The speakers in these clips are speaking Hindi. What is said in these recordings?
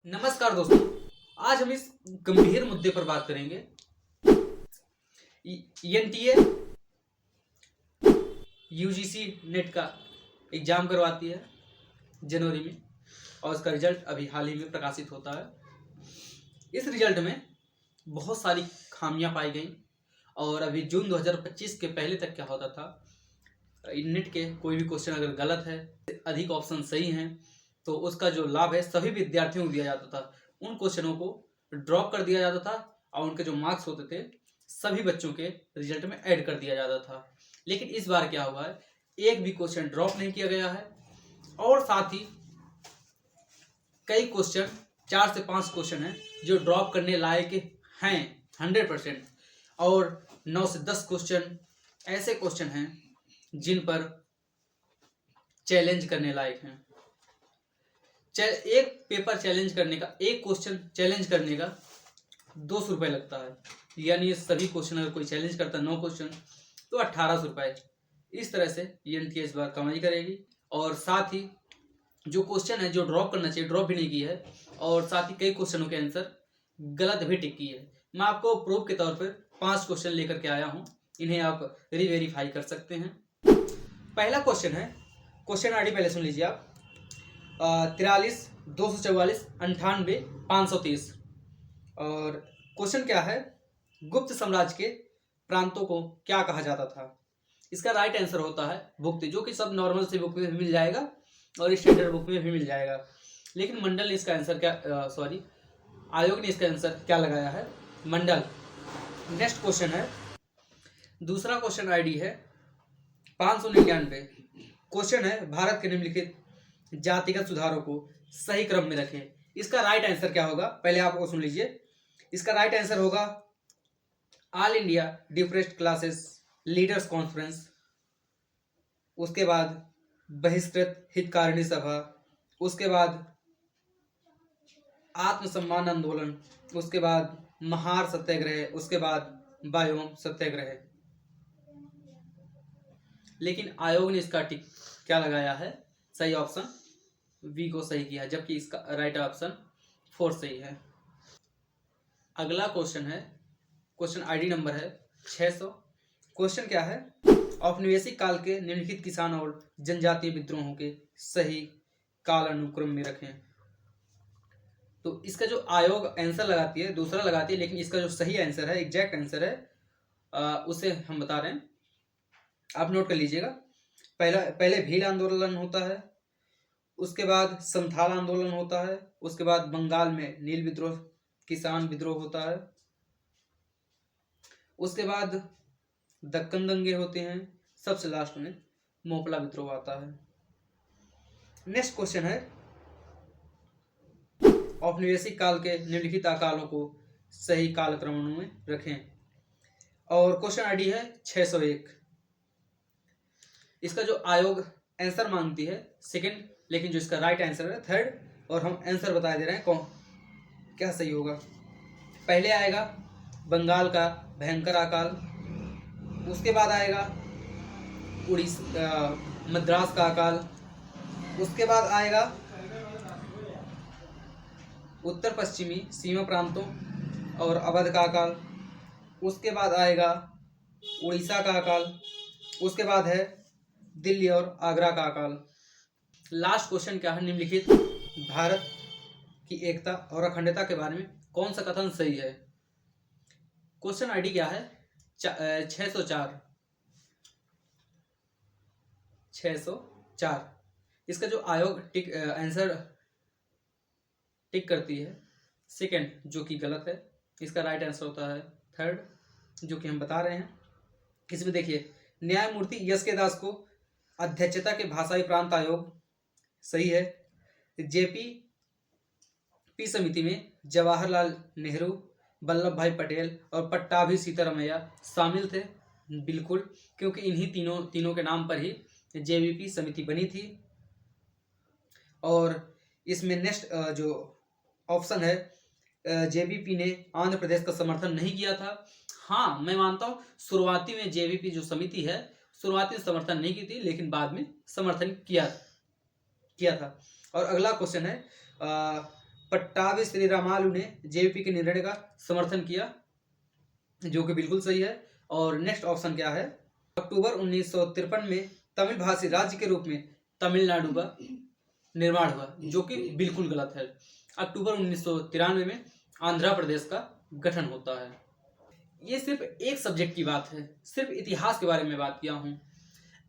नमस्कार दोस्तों, आज हम इस गंभीर मुद्दे पर बात करेंगे। एनटीए यूजीसी नेट का एग्जाम करवाती है जनवरी में और उसका रिजल्ट अभी हाल ही में प्रकाशित होता है। इस रिजल्ट में बहुत सारी खामियां पाई गई और अभी जून 2025 के पहले तक क्या होता था, नेट के कोई भी क्वेश्चन अगर गलत है, अधिक ऑप्शन सही हैं, तो उसका जो लाभ है सभी विद्यार्थियों को दिया जाता था। उन क्वेश्चनों को ड्रॉप कर दिया जाता था और उनके जो मार्क्स होते थे सभी बच्चों के रिजल्ट में ऐड कर दिया जाता था। लेकिन इस बार क्या हुआ है, एक भी क्वेश्चन ड्रॉप नहीं किया गया है और साथ ही कई क्वेश्चन 4 से 5 क्वेश्चन हैं जो ड्रॉप करने लायक हैं 100%, और 9 से 10 क्वेश्चन ऐसे क्वेश्चन हैं जिन पर चैलेंज करने लायक हैं। एक पेपर चैलेंज करने का, एक क्वेश्चन चैलेंज करने का 200 रुपये लगता है, यानी सभी क्वेश्चन अगर कोई चैलेंज करता है 9 क्वेश्चन तो 1800 रुपये। इस तरह से एनटीए इस बार कमाई करेगी और साथ ही जो क्वेश्चन है जो ड्रॉप करना चाहिए ड्रॉप भी नहीं की है और साथ ही कई क्वेश्चनों के आंसर गलत भी टिक की है। मैं आपको प्रूफ के तौर पर 5 क्वेश्चन लेकर के आया हूँ, इन्हें आप रीवेरीफाई कर सकते हैं। पहला क्वेश्चन है, क्वेश्चन आईडी पहले सुन लीजिए आप, 43 244 98 530। और क्वेश्चन क्या है, गुप्त साम्राज्य के प्रांतों को क्या कहा जाता था। इसका राइट आंसर होता है भुक्त, जो कि सब नॉर्मल से बुक में मिल जाएगा और स्टैंडर्ड बुक में भी मिल जाएगा। लेकिन मंडल ने इसका आंसर क्या, आयोग ने इसका आंसर क्या लगाया है, मंडल। नेक्स्ट क्वेश्चन है, दूसरा क्वेश्चन आईडी है 599। क्वेश्चन है, भारत के निम्नलिखित जातिगत सुधारों को सही क्रम में रखें। इसका राइट आंसर क्या होगा, पहले आप वो सुन लीजिए। इसका राइट आंसर होगा all India depressed classes leaders conference, उसके बाद बहिष्कृत हितकारिणी सभा, उसके बाद आत्मसम्मान आंदोलन, उसके बाद महार सत्याग्रह, उसके बाद बायोम सत्याग्रह। लेकिन आयोग ने इसका टिक क्या लगाया है, सही ऑप्शन बी को सही किया, जबकि इसका राइट ऑप्शन 4 सही है। अगला क्वेश्चन है, क्वेश्चन आईडी नंबर है 600। क्वेश्चन क्या है, औपनिवेशिक काल के निम्नलिखित किसान और जनजातीय विद्रोहों के सही काल अनुक्रम में रखें। तो इसका जो आयोग आंसर लगाती है दूसरा लगाती है, लेकिन इसका जो सही आंसर है, एग्जैक्ट आंसर है, उसे हम बता रहे हैं, आप नोट कर लीजिएगा। पहले भील आंदोलन होता है, उसके बाद संथाल आंदोलन होता है, उसके बाद बंगाल में नील विद्रोह किसान विद्रोह होता है, उसके बाद दक्कन दंगे होते हैं, सबसे लास्ट में मोपला विद्रोह आता है। नेक्स्ट क्वेश्चन है, औपनिवेशिक काल के निम्नलिखित कालों को सही कालक्रम में रखें। और क्वेश्चन आईडी है 601। इसका जो आयोग आंसर मांगती है सेकंड, लेकिन जो इसका राइट आंसर है थर्ड, और हम आंसर बता दे रहे हैं कौन क्या सही होगा। पहले आएगा बंगाल का भयंकर अकाल, उसके बाद आएगा मद्रास का अकाल, उसके बाद आएगा उत्तर पश्चिमी सीमा प्रांतों और अवध का अकाल, उसके बाद आएगा उड़ीसा का अकाल, उसके बाद है दिल्ली और आगरा का अकाल। लास्ट क्वेश्चन क्या है, निम्नलिखित भारत की एकता और अखंडता के बारे में कौन सा कथन सही है। क्वेश्चन आईडी क्या है 604। इसका जो आयोग आंसर टिक करती है सेकंड, जो कि गलत है। इसका राइट आंसर होता है थर्ड, जो कि हम बता रहे हैं। इसमें देखिए, न्यायमूर्ति यस के दास को अध्यक्षता के भाषाई प्रांत आयोग सही है। जेपी समिति में जवाहरलाल नेहरू, वल्लभ भाई पटेल और पट्टाभी सीतारामैया शामिल थे, बिल्कुल, क्योंकि इन्हीं तीनों के नाम पर ही जेवीपी समिति बनी थी। और इसमें नेक्स्ट जो ऑप्शन है, जेवीपी ने आंध्र प्रदेश का समर्थन नहीं किया था। हाँ, मैं मानता हूँ शुरुआती में जेवीपी जो समिति है शुरुआती में समर्थन नहीं की थी, लेकिन बाद में समर्थन किया था। और अगला क्वेश्चन है, पट्टाभी श्री रामालू ने जेवीपी के निर्णय का समर्थन किया, जो कि बिल्कुल सही है। और नेक्स्ट ऑप्शन क्या है, अक्टूबर 1953 में तमिल भाषी राज्य के रूप में तमिलनाडु का निर्माण हुआ, जो कि बिल्कुल गलत है। अक्टूबर 1993 में आंध्र प्रदेश का गठन होता है। ये सिर्फ एक सब्जेक्ट की बात है, सिर्फ इतिहास के बारे में बात किया हूँ।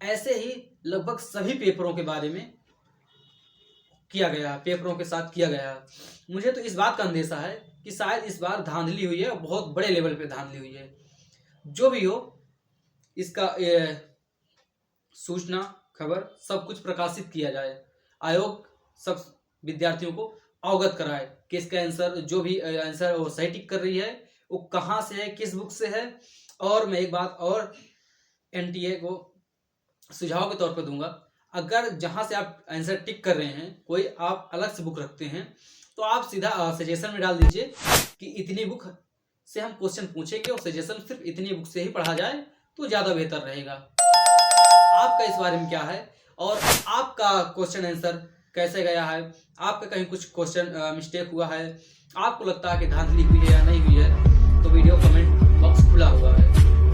ऐसे ही लगभग सभी पेपरों के बारे में किया गया है, पेपरों के साथ किया गया है। मुझे तो इस बात का अंदेशा है कि शायद इस बार धांधली हुई है और बहुत बड़े लेवल पे धांधली हुई है। जो भी हो, इसका सूचना खबर सब कुछ प्रकाशित किया जाए, आयोग सब विद्यार्थियों को अवगत कराए कि इसका आंसर, जो भी आंसर वो सही टिक कर रही है वो कहाँ से है, किस बुक से है। और मैं एक बात और एनटीए को सुझाव के तौर पर दूंगा, अगर जहां से आप आंसर टिक कर रहे हैं कोई आप अलग से बुक रखते हैं तो आप सीधा सजेशन में डाल दीजिए कि इतनी बुक से हम क्वेश्चन पूछेंगे और सजेशन सिर्फ इतनी बुक से ही पढ़ा जाए तो ज़्यादा बेहतर रहेगा। आपका इस बारे में क्या है और आपका क्वेश्चन आंसर कैसे गया है? आपका कहीं कुछ क्वेश्चन मिस्टेक हुआ है, आपको लगता है कि धांधली हुई है या नहीं हुई है, तो वीडियो कमेंट बॉक्स खुला हुआ है।